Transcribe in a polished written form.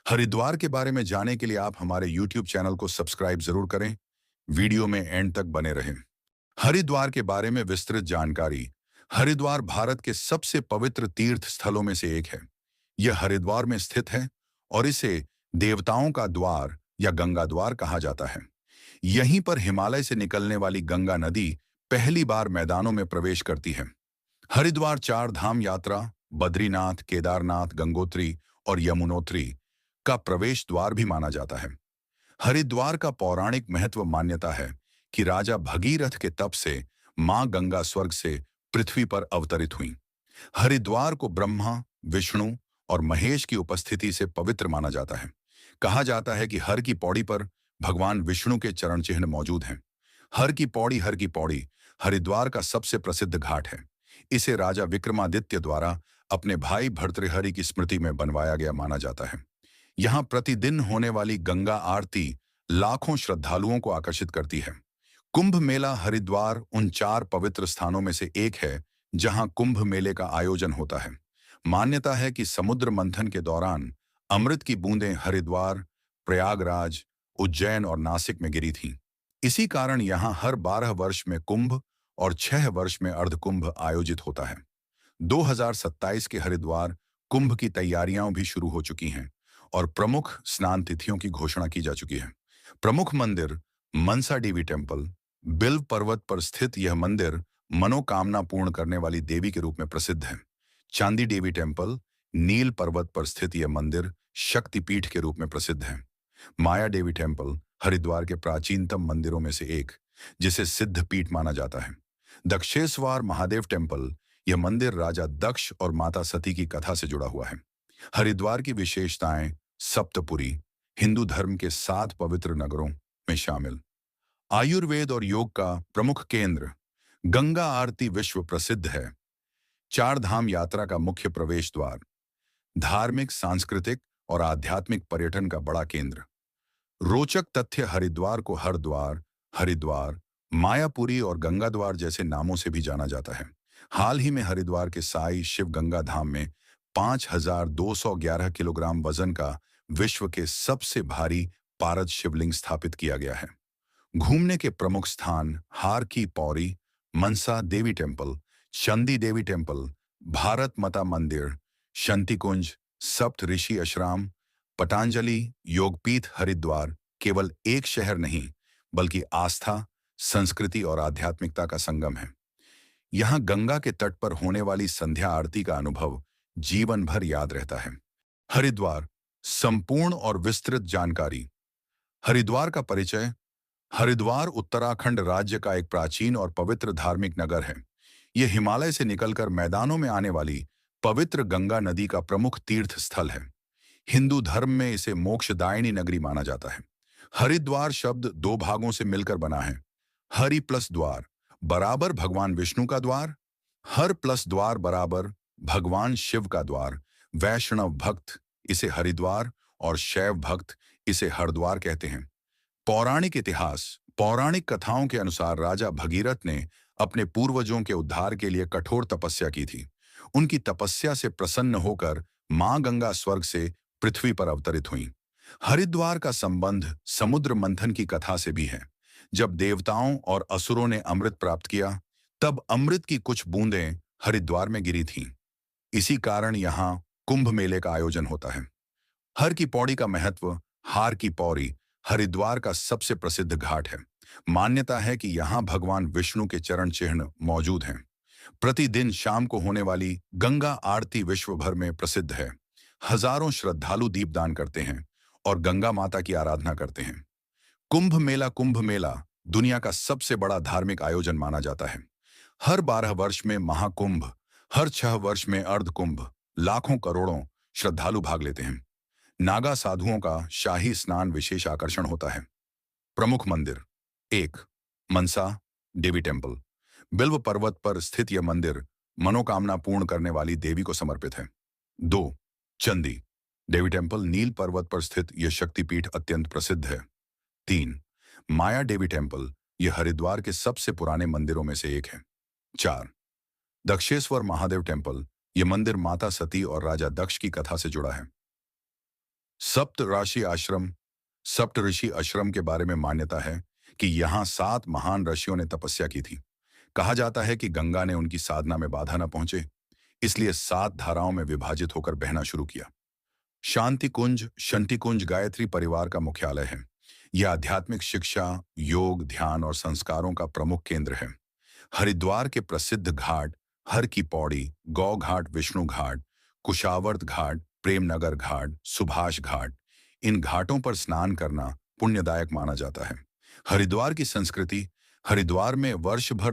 हरिद्वार के बारे में जानने के लिए आप हमारे YouTube चैनल को सब्सक्राइब जरूर करें। वीडियो में एंड तक बने रहें। हरिद्वार के बारे में विस्तृत जानकारी। हरिद्वार भारत के सबसे पवित्र तीर्थ स्थलों में से एक है। यह हरिद्वार में स्थित है और इसे देवताओं का द्वार या गंगा द्वार कहा जाता है। यहीं पर हिमालय से निकलने वाली गंगा नदी पहली बार मैदानों में प्रवेश करती है। हरिद्वार चार धाम यात्रा, बद्रीनाथ, केदारनाथ, गंगोत्री और यमुनोत्री का प्रवेश द्वार भी माना जाता है। हरिद्वार का पौराणिक महत्व मान्यता है कि राजा भगीरथ के तप से मां गंगा स्वर्ग से पृथ्वी पर अवतरित हुई। हरिद्वार को ब्रह्मा, विष्णु और महेश की उपस्थिति से पवित्र माना जाता है। कहा जाता है कि हर की पौड़ी पर भगवान विष्णु के चरण चिन्ह मौजूद हैं। हर की पौड़ी हरिद्वार का सबसे प्रसिद्ध घाट है। इसे राजा विक्रमादित्य द्वारा अपने भाई भर्तृहरि की स्मृति में बनवाया गया माना जाता है। यहाँ प्रतिदिन होने वाली गंगा आरती लाखों श्रद्धालुओं को आकर्षित करती है। कुंभ मेला हरिद्वार उन चार पवित्र स्थानों में से एक है जहां कुंभ मेले का आयोजन होता है। मान्यता है कि समुद्र मंथन के दौरान अमृत की बूंदें हरिद्वार, प्रयागराज, उज्जैन और नासिक में गिरी थीं। इसी कारण यहां हर 12 वर्ष में कुंभ और 6 वर्ष में अर्धकुंभ आयोजित होता है। 2027 के हरिद्वार कुंभ की तैयारियां भी शुरू हो चुकी हैं और प्रमुख स्नान तिथियों की घोषणा की जा चुकी है। प्रमुख मंदिर मनसा देवी टेम्पल। बिल्व पर्वत पर स्थित यह मंदिर मनोकामना पूर्ण करने वाली देवी के रूप में प्रसिद्ध है। चांदी देवी टेम्पल। नील पर्वत पर स्थित यह मंदिर शक्तिपीठ के रूप में प्रसिद्ध है। माया देवी टेम्पल हरिद्वार के प्राचीनतम मंदिरों में से एक, जिसे सिद्ध पीठ माना जाता है। दक्षेश्वर महादेव टेम्पल। यह मंदिर राजा दक्ष और माता सती की कथा से जुड़ा हुआ है। हरिद्वार की विशेषताएं। सप्तपुरी, हिंदू धर्म के 7 पवित्र नगरों में शामिल। आयुर्वेद और योग का प्रमुख केंद्र। गंगा आरती विश्व प्रसिद्ध है। चार धाम यात्रा का मुख्य प्रवेश द्वार। धार्मिक, सांस्कृतिक और आध्यात्मिक पर्यटन का बड़ा केंद्र। रोचक तथ्य हरिद्वार को हरद्वार, हरिद्वार, मायापुरी और गंगा द्वार जैसे नामों से भी जाना जाता है। हाल ही में हरिद्वार के साई शिव गंगा धाम में 5211 किलोग्राम वजन का विश्व के सबसे भारी पारद शिवलिंग स्थापित किया गया है। घूमने के प्रमुख स्थान हार की पौड़ी, मनसा देवी टेम्पल, चंदी देवी टेम्पल, भारत माता मंदिर, शंतिकुंज, सप्त ऋषि आश्रम, पतंजलि योगपीठ। हरिद्वार केवल एक शहर नहीं, बल्कि आस्था, संस्कृति और आध्यात्मिकता का संगम है। यहाँ गंगा के तट पर होने वाली संध्या आरती का अनुभव जीवन भर याद रहता है। हरिद्वार संपूर्ण और विस्तृत जानकारी। हरिद्वार का परिचय। हरिद्वार उत्तराखंड राज्य का एक प्राचीन और पवित्र धार्मिक नगर है। यह हिमालय से निकलकर मैदानों में आने वाली पवित्र गंगा नदी का प्रमुख तीर्थ स्थल है। हिंदू धर्म में इसे मोक्षदायिनी नगरी माना जाता है। हरिद्वार शब्द 2 भागों से मिलकर बना है। हरि प्लस द्वार बराबर भगवान विष्णु का द्वार, हर प्लस द्वार बराबर भगवान शिव का द्वार। वैष्णव भक्त इसे हरिद्वार और शैव भक्त इसे हरद्वार कहते हैं। पौराणिक इतिहास। पौराणिक कथाओं के अनुसार राजा भगीरथ ने अपने पूर्वजों के उद्धार के लिए कठोर तपस्या की थी। उनकी तपस्या से प्रसन्न होकर मां गंगा स्वर्ग से पृथ्वी पर अवतरित हुईं। हरिद्वार का संबंध समुद्र मंथन की कथा से भी है। जब देवताओं और असुरों ने अमृत प्राप्त किया, तब अमृत की कुछ बूंदें हरिद्वार में गिरी थीं। इसी कारण यहाँ कुंभ मेले का आयोजन होता है। हर की पौड़ी का महत्व। हार की पौड़ी हरिद्वार का सबसे प्रसिद्ध घाट है। मान्यता है कि यहाँ भगवान विष्णु के चरण चिन्ह मौजूद हैं। प्रतिदिन शाम को होने वाली गंगा आरती विश्व भर में प्रसिद्ध है। हजारों श्रद्धालु दीपदान करते हैं और गंगा माता की आराधना करते हैं। कुंभ मेला दुनिया का सबसे बड़ा धार्मिक आयोजन माना जाता है। हर 12 वर्ष में महाकुंभ, हर 6 वर्ष में अर्धकुंभ। लाखों करोड़ों श्रद्धालु भाग लेते हैं। नागा साधुओं का शाही स्नान विशेष आकर्षण होता है। प्रमुख मंदिर। 1. मनसा देवी टेम्पल। बिल्व पर्वत पर स्थित यह मंदिर मनोकामना पूर्ण करने वाली देवी को समर्पित है। 2. चंदी देवी टेम्पल। नील पर्वत पर स्थित यह शक्तिपीठ अत्यंत प्रसिद्ध है। 3. माया देवी टेम्पल। यह हरिद्वार के सबसे पुराने मंदिरों में से एक है। 4. दक्षेश्वर महादेव टेम्पल। यह मंदिर माता सती और राजा दक्ष की कथा से जुड़ा है। सप्त राशि आश्रम सप्त ऋषि आश्रम के बारे में मान्यता है कि यहाँ 7 महान ऋषियों ने तपस्या की थी। कहा जाता है कि गंगा ने उनकी साधना में बाधा न पहुंचे, इसलिए 7 धाराओं में विभाजित होकर बहना शुरू किया। शांति कुंज शंति कुंज गायत्री परिवार का मुख्यालय है। यह आध्यात्मिक शिक्षा, योग, ध्यान और संस्कारों का प्रमुख केंद्र है। हरिद्वार के प्रसिद्ध घाट हर की पौड़ी, गौ घाट, विष्णु घाट, कुशावर्त घाट, प्रेमनगर घाट, सुभाष घाट, इन घाटों पर स्नान करना पुण्यदायक माना जाता है। हरिद्वार की संस्कृति हरिद्वार में वर्ष भर